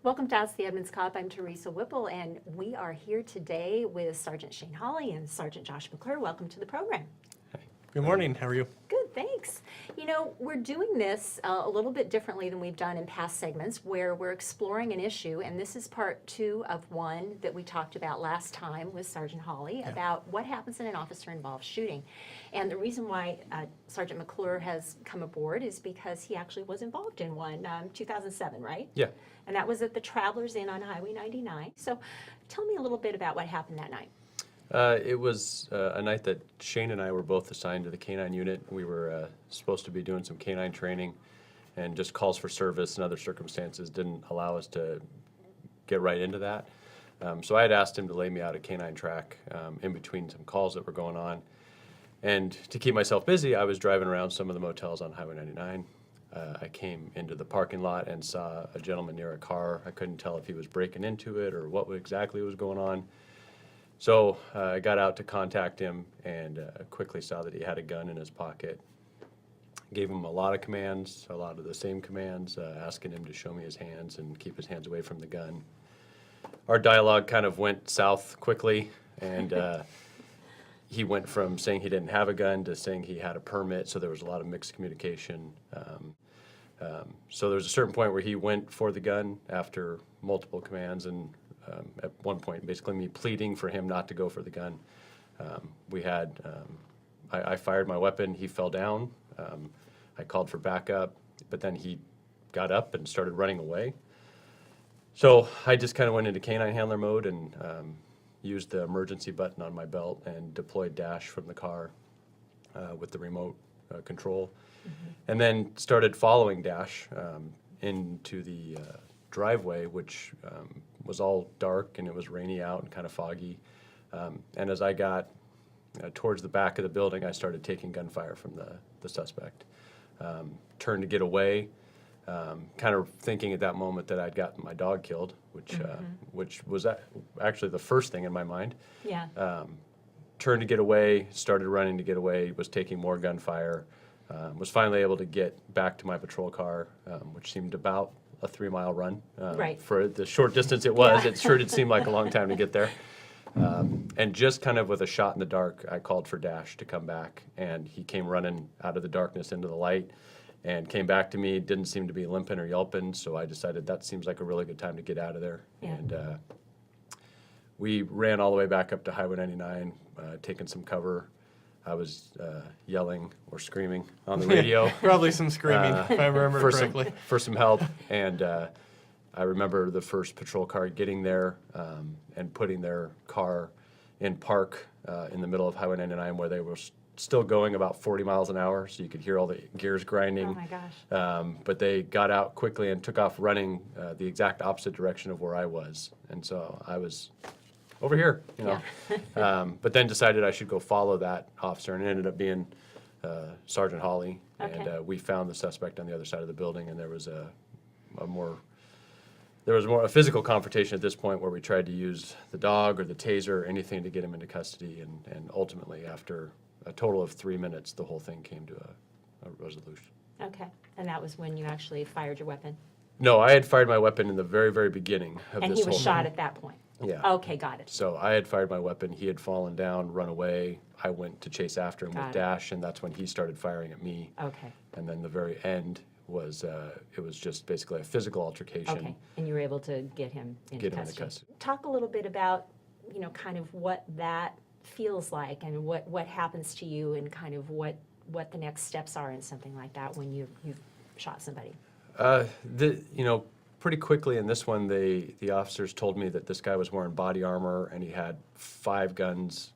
Welcome to Ask the Edmonds Cop. I'm Teresa Whipple, and we are here today with Sergeant Shane Hawley and Sergeant Josh McClure. Welcome to the program. Good morning. How are you? Good, thanks. You know, we're doing this a little bit differently than we've done in past segments, where we're exploring an issue, and this is part 2 of one that we talked about last time with Sergeant Hawley about what happens in an officer-involved shooting. And the reason why Sergeant McClure has come aboard is because he actually was involved in one, 2007, right? Yeah. And that was at the Travelers Inn on Highway 99. So tell me a little bit about what happened that night. It was a night that Shane and I were both assigned to the K-9 unit. We were supposed to be doing some K-9 training, and just calls for service and other circumstances didn't allow us to get right into that. So I had asked him to lay me out a K-9 track in between some calls that were going on. And to keep myself busy, I was driving around some of the motels on Highway 99. I came into the parking lot and saw a gentleman near a car. I couldn't tell if he was breaking into it or what exactly was going on. So I got out to contact him and quickly saw that he had a gun in his pocket. Gave him a lot of commands, a lot of the same commands, asking him to show me his hands and keep his hands away from the gun. Our dialogue kind of went south quickly, and he went from saying he didn't have a gun to saying he had a permit, so there was a lot of mixed communication. So there was a certain point where he went for the gun after multiple commands, and at one point, basically me pleading for him not to go for the gun. I fired my weapon, he fell down. I called for backup, but then he got up and started running away. So I just kind of went into canine handler mode and used the emergency button on my belt and deployed dash from the car with the remote control. And then started following dash into the driveway, which was all dark and it was rainy out and kind of foggy. And as I got towards the back of the building, I started taking gunfire from the suspect. Turned to get away, kind of thinking at that moment that I'd gotten my dog killed, which was actually the first thing in my mind. Yeah. Turned to get away, started running to get away, was taking more gunfire, was finally able to get back to my patrol car, which seemed about a 3-mile run. Right. For the short distance it was, Yeah. it sure did seem like a long time to get there. And just kind of with a shot in the dark, I called for Dash to come back, and he came running out of the darkness into the light and came back to me. Didn't seem to be limping or yelping, so I decided that seems like a really good time to get out of there. Yeah. And we ran all the way back up to Highway 99, taking some cover. I was yelling or screaming on the radio. Probably some screaming, if I remember correctly. For some help. And I remember the first patrol car getting there and putting their car in park in the middle of Highway 99, where they were still going about 40 miles an hour, so you could hear all the gears grinding. Oh my gosh. But they got out quickly and took off running the exact opposite direction of where I was. And so I was over here, you know. Yeah. But then decided I should go follow that officer, and it ended up being Sergeant Hawley. Okay. And we found the suspect on the other side of the building, and there was a more a physical confrontation at this point, where we tried to use the dog or the taser or anything to get him into custody, and ultimately, after a total of 3 minutes, the whole thing came to a resolution. Okay. And that was when you actually fired your weapon? No, I had fired my weapon in the very, very beginning of And this he whole was shot thing. at that point? Yeah. Okay, got it. So I had fired my weapon, he had fallen down, run away. I went to chase after him Got with it. Dash, and that's when he started firing at me. Okay. And then the very end was, it was just basically a physical altercation. Okay. And you were able to get him into Get him into custody. custody. Talk a little bit about, you know, kind of what that feels like and what happens to you and kind of what the next steps are in something like that when you've shot somebody. Pretty quickly in this one, the officers told me that this guy was wearing body armor and he had 5 guns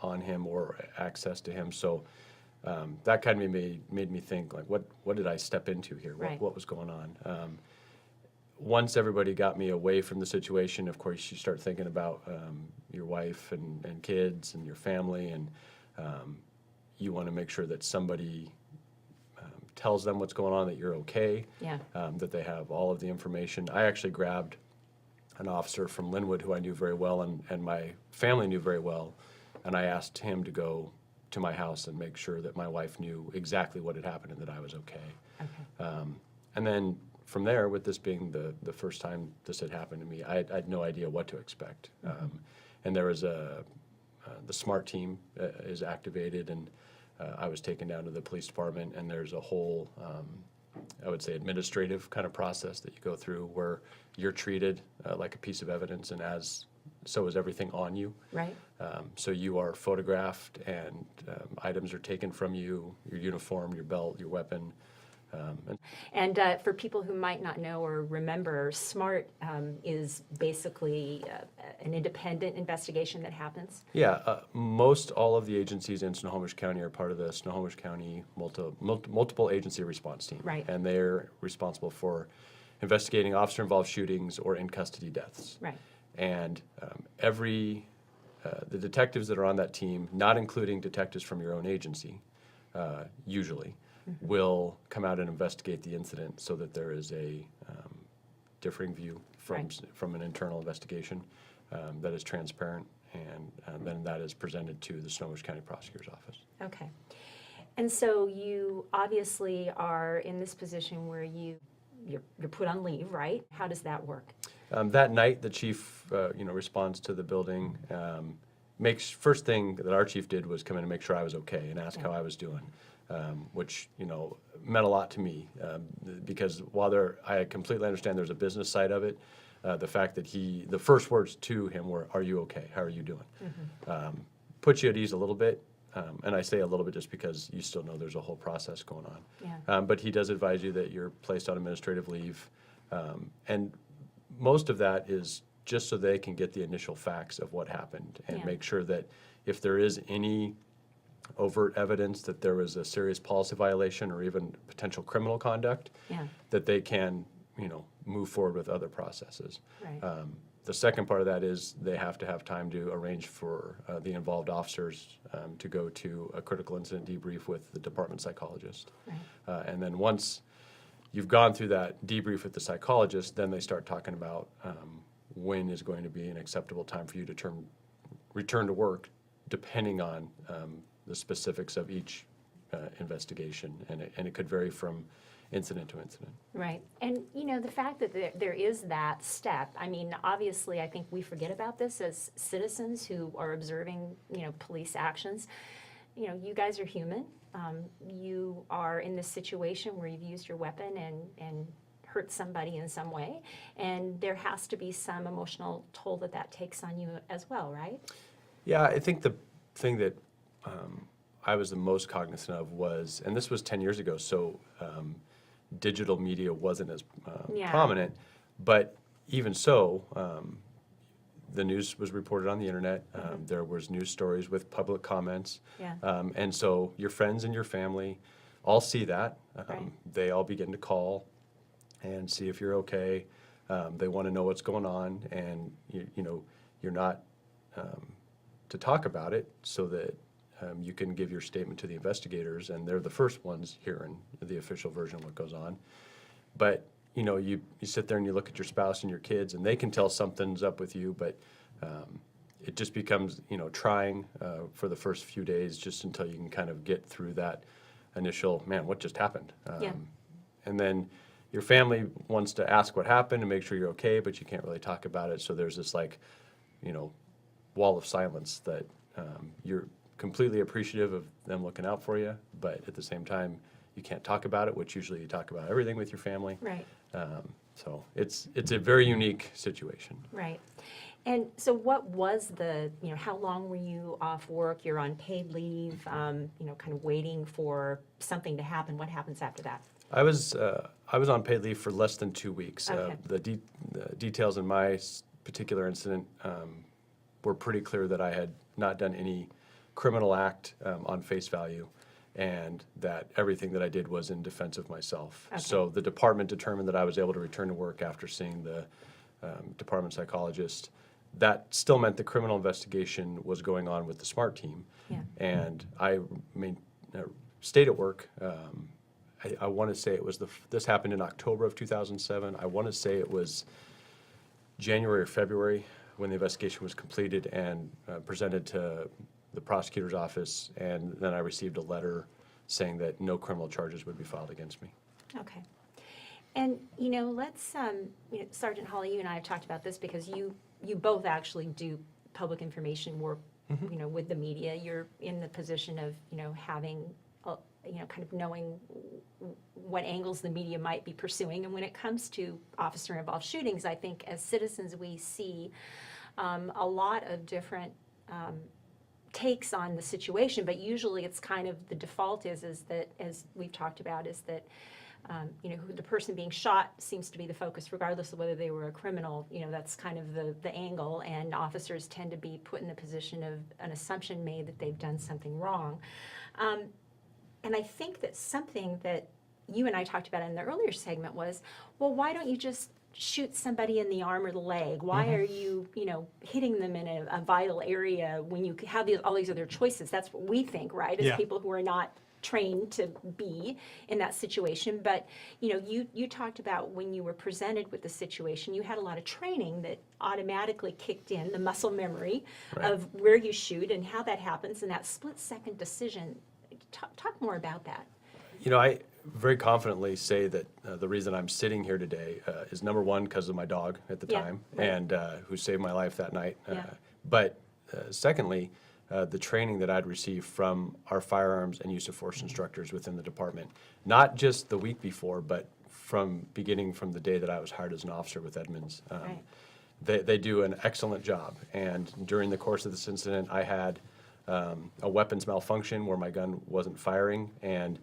on him or access to him. So that kind of made me think, like, what did I step into here? Right. What was going on? Once everybody got me away from the situation, of course, you start thinking about your wife and kids and your family, and you want to make sure that somebody tells them what's going on, that you're okay, Yeah. that they have all of the information. I actually grabbed an officer from Linwood who I knew very well and my family knew very well, and I asked him to go to my house and make sure that my wife knew exactly what had happened and that I was okay. Okay. And then from there, with this being the first time this had happened to me, I had no idea what to expect. And there was the SMART team is activated, and I was taken down to the police department, and there's a whole, I would say, administrative kind of process that you go through where you're treated like a piece of evidence, and so is everything on you. Right. So you are photographed, and items are taken from you, your uniform, your belt, your weapon. And for people who might not know or remember, SMART is basically an independent investigation that happens. Yeah, most all of the agencies in Snohomish County are part of the Snohomish County multiple agency response team. Right. And they're responsible for investigating officer-involved shootings or in-custody deaths. Right. And the detectives that are on that team, not including detectives from your own agency, usually, will come out and investigate the incident so that there is a differing view from an internal investigation that is transparent, and then that is presented to the Snohomish County Prosecutor's Office. Okay. And so you obviously are in this position where you're put on leave, right? How does that work? That night, the chief, responds to the building. First thing that our chief did was come in and make sure I was okay and ask how I was doing, which meant a lot to me because while I completely understand there's a business side of it, the fact that the first words to him were, "Are you okay? How are you doing?" Puts you at ease a little bit. And I say a little bit just because you still know there's a whole process going on. Yeah. But he does advise you that you're placed on administrative leave. And most of that is just so they can get the initial facts of what happened and Yeah. make sure that if there is any overt evidence that there was a serious policy violation or even potential criminal conduct, Yeah. that they can, move forward with other processes. Right. The second part of that is they have to have time to arrange for the involved officers to go to a critical incident debrief with the department psychologist. Right. And then once you've gone through that debrief with the psychologist, then they start talking about when is going to be an acceptable time for you to return to work, depending on the specifics of each investigation. And it could vary from incident to incident. Right. And, the fact that there is that step, I mean, obviously, I think we forget about this as citizens who are observing, police actions. You guys are human. You are in this situation where you've used your weapon and hurt somebody in some way. And there has to be some emotional toll that takes on you as well, right? Yeah, I think the thing that I was the most cognizant of was, and this was 10 years ago, so digital media wasn't as prominent, but even so, the news was reported on the internet. There was news stories with public comments. Yeah. And so your friends and your family all see that. Right. They all begin to call and see if you're okay. They want to know what's going on, and you're not to talk about it so that you can give your statement to the investigators, and they're the first ones hearing the official version of what goes on. But you sit there and you look at your spouse and your kids, and they can tell something's up with you, but it just becomes trying for the first few days, just until you can kind of get through that initial, man, what just happened? Yeah. And then your family wants to ask what happened and make sure you're okay, but you can't really talk about it. So there's this wall of silence that you're completely appreciative of them looking out for you, but at the same time, you can't talk about it, which usually you talk about everything with your family. Right. So it's a very unique situation. Right. And so what was how long were you off work? You're on paid leave, kind of waiting for something to happen. What happens after that? I was on paid leave for less than 2 weeks. Okay. The details in my particular incident were pretty clear that I had not done any criminal act on face value, and that everything that I did was in defense of myself. Okay. So the department determined that I was able to return to work after seeing the department psychologist. That still meant the criminal investigation was going on with the SMART team. Yeah. And I stayed at work. I want to say it was this happened in October of 2007. I want to say it was January or February when the investigation was completed and presented to the prosecutor's office, and then I received a letter saying that no criminal charges would be filed against me. Okay. And, let's, Sergeant Holly, you and I have talked about this because you both actually do public information work, with the media. You're in the position of, having, kind of knowing what angles the media might be pursuing. And when it comes to officer-involved shootings, I think as citizens we see a lot of different takes on the situation, but usually it's kind of the default is that, as we've talked about, is that who the person being shot seems to be the focus, regardless of whether they were a criminal. That's kind of the angle, and officers tend to be put in the position of an assumption made that they've done something wrong. And I think that something that you and I talked about in the earlier segment was, well, why don't you just shoot somebody in the arm or the leg? Why are you, hitting them in a vital area when you have all these other choices? That's what we think, right? As people who are not trained to be in that situation. But, you talked about when you were presented with the situation, you had a lot of training that automatically kicked in, the muscle memory of where you shoot and how that happens, and that split-second decision. Talk more about that. I very confidently say that the reason I'm sitting here today is, number one, because of my dog at the time, and who saved my life that night. But secondly, the training that I'd received from our firearms and use of force instructors within the department, not just the week before, but beginning from the day that I was hired as an officer with Edmonds. They do an excellent job. And during the course of this incident, I had a weapons malfunction where my gun wasn't firing, and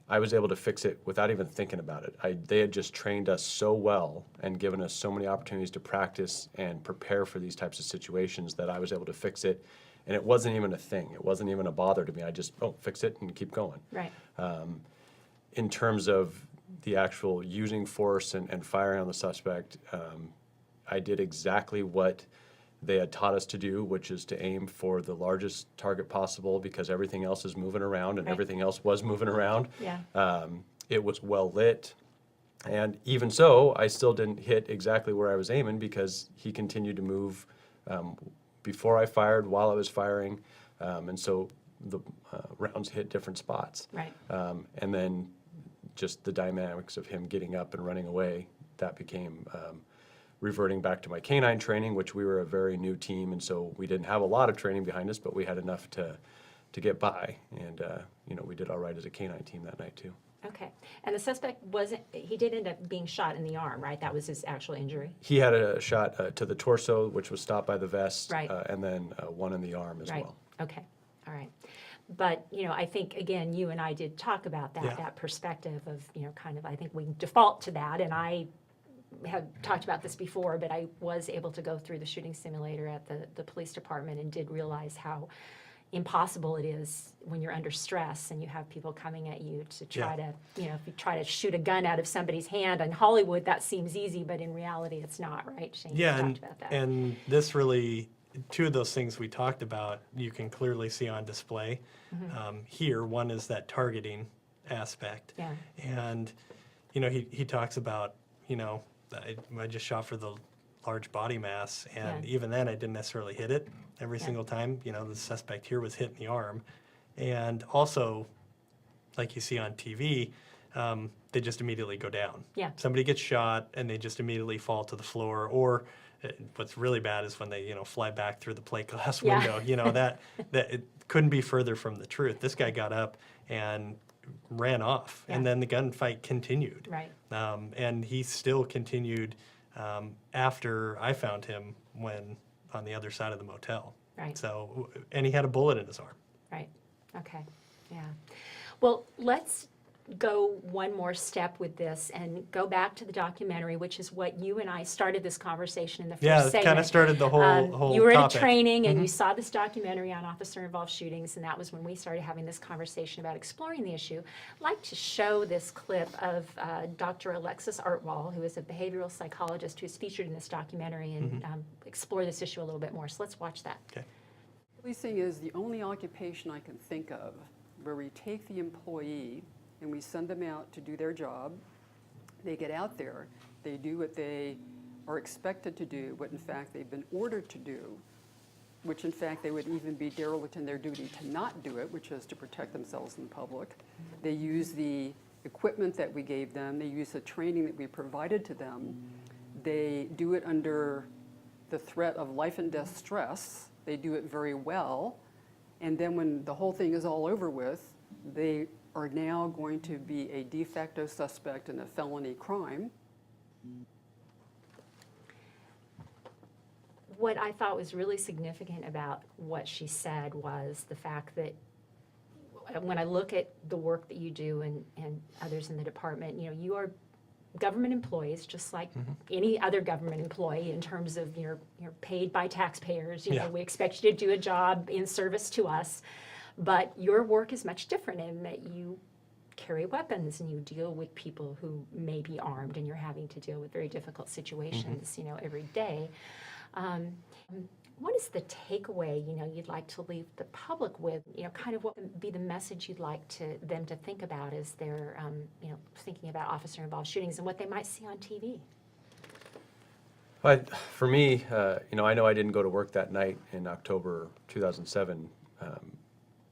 I was able to fix it without even thinking about it. They had just trained us so well and given us so many opportunities to practice and prepare for these types of situations that I was able to fix it. And it wasn't even a thing. It wasn't even a bother to me. I just, fix it and keep going. Right. In terms of the actual using force and firing on the suspect, I did exactly what they had taught us to do, which is to aim for the largest target possible because everything else is moving around, and everything else was moving around. It was well lit. And even so, I still didn't hit exactly where I was aiming because he continued to move before I fired, while I was firing. And so the rounds hit different spots. Right. And then just the dynamics of him getting up and running away, that became reverting back to my canine training, which we were a very new team, and so we didn't have a lot of training behind us, but we had enough to get by, and we did all right as a canine team that night too. Okay, and the suspect he did end up being shot in the arm, right? That was his actual injury? He had a shot to the torso, which was stopped by the vest, right. And then one in the arm as well. Okay, all right. But, I think, again, you and I did talk about that perspective of, I think we default to that, and I have talked about this before, but I was able to go through the shooting simulator at the police department and did realize how impossible it is when you're under stress and you have people coming at you to try to, if you try to shoot a gun out of somebody's hand. In Hollywood, that seems easy, but in reality, it's not, right? Shane, you talked about that. And this really, two of those things we talked about, you can clearly see on display. Here, one is that targeting aspect. And, he talks about, I just shot for the large body mass, and even then I didn't necessarily hit it every single time. The suspect here was hit in the arm. And also, like you see on TV, they just immediately go down. Somebody gets shot and they just immediately fall to the floor, or what's really bad is when they, fly back through the plate glass window. That it couldn't be further from the truth. This guy got up and ran off, and then the gunfight continued. Right. And he still continued after I found him when on the other side of the motel. Right. So, and he had a bullet in his arm. Right. Okay. Yeah. Well, let's go one more step with this and go back to the documentary, which is what you and I started this conversation in the first segment. Yeah, it kind of started the whole You were topic. in a training and you saw this documentary on officer-involved shootings, and that was when we started having this conversation about exploring the issue. I'd like to show this clip of Dr. Alexis Artwall, who is a behavioral psychologist who's featured in this documentary, and explore this issue a little bit more. So let's watch that. Okay. Policing is the only occupation I can think of where we take the employee and we send them out to do their job. They get out there, they do what they are expected to do, what in fact they've been ordered to do, which in fact they would even be derelict in their duty to not do it, which is to protect themselves in public. They use the equipment that we gave them, they use the training that we provided to them, they do it under the threat of life and death stress, they do it very well, and then when the whole thing is all over with, they are now going to be a de facto suspect in a felony crime. What I thought was really significant about what she said was the fact that when I look at the work that you do and others in the department, you know, you are government employees just like any other government employee in terms of you're paid by taxpayers. You know, we expect you to do a job in service to us, but your work is much different in that you carry weapons and you deal with people who may be armed and you're having to deal with very difficult situations, you know, every day. What is the takeaway, you know, you'd like to leave the public with? You know, kind of what would be the message you'd like them to think about as they're, you know, thinking about officer-involved shootings and what they might see on TV? For me, you know I didn't go to work that night in October 2007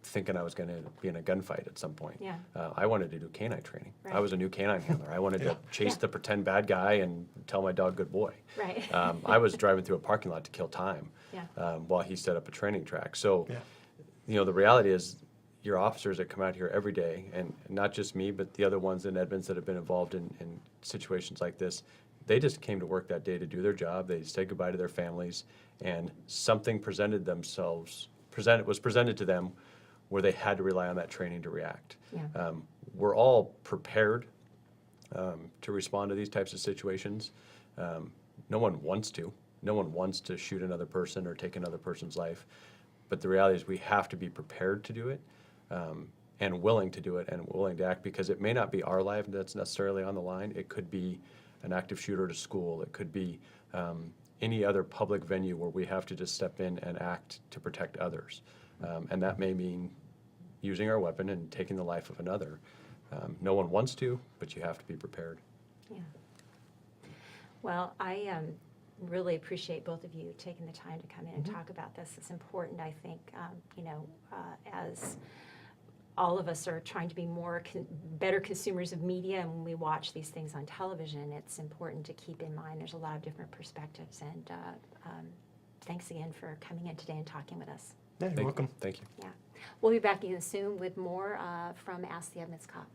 thinking I was going to be in a gunfight at some point. Yeah. I wanted to do canine training. Right. I was a new canine handler. I wanted to chase the pretend bad guy and tell my dog good boy. Right. I was driving through a parking lot to kill time Yeah. while he set up a training track. So, you know, the reality is your officers that come out here every day, and not just me, but the other ones in Edmonds that have been involved in situations like this, they just came to work that day to do their job. They said goodbye to their families, and something was presented to them where they had to rely on that training to react. Yeah. We're all prepared to respond to these types of situations. No one wants to. No one wants to shoot another person or take another person's life. But the reality is we have to be prepared to do it and willing to do it and willing to act, because it may not be our life that's necessarily on the line. It could be an active shooter at a school. It could be any other public venue where we have to just step in and act to protect others. And that may mean using our weapon and taking the life of another. No one wants to, but you have to be prepared. Yeah. Well, I really appreciate both of you taking the time to come in and talk about this. It's important, I think, you know, as all of us are trying to be better consumers of media, and when we watch these things on television, it's important to keep in mind there's a lot of different perspectives. And thanks again for coming in today and talking with us. Yeah, you're welcome. Thank you. Yeah. We'll be back again soon with more from Ask the Edmonds Cop.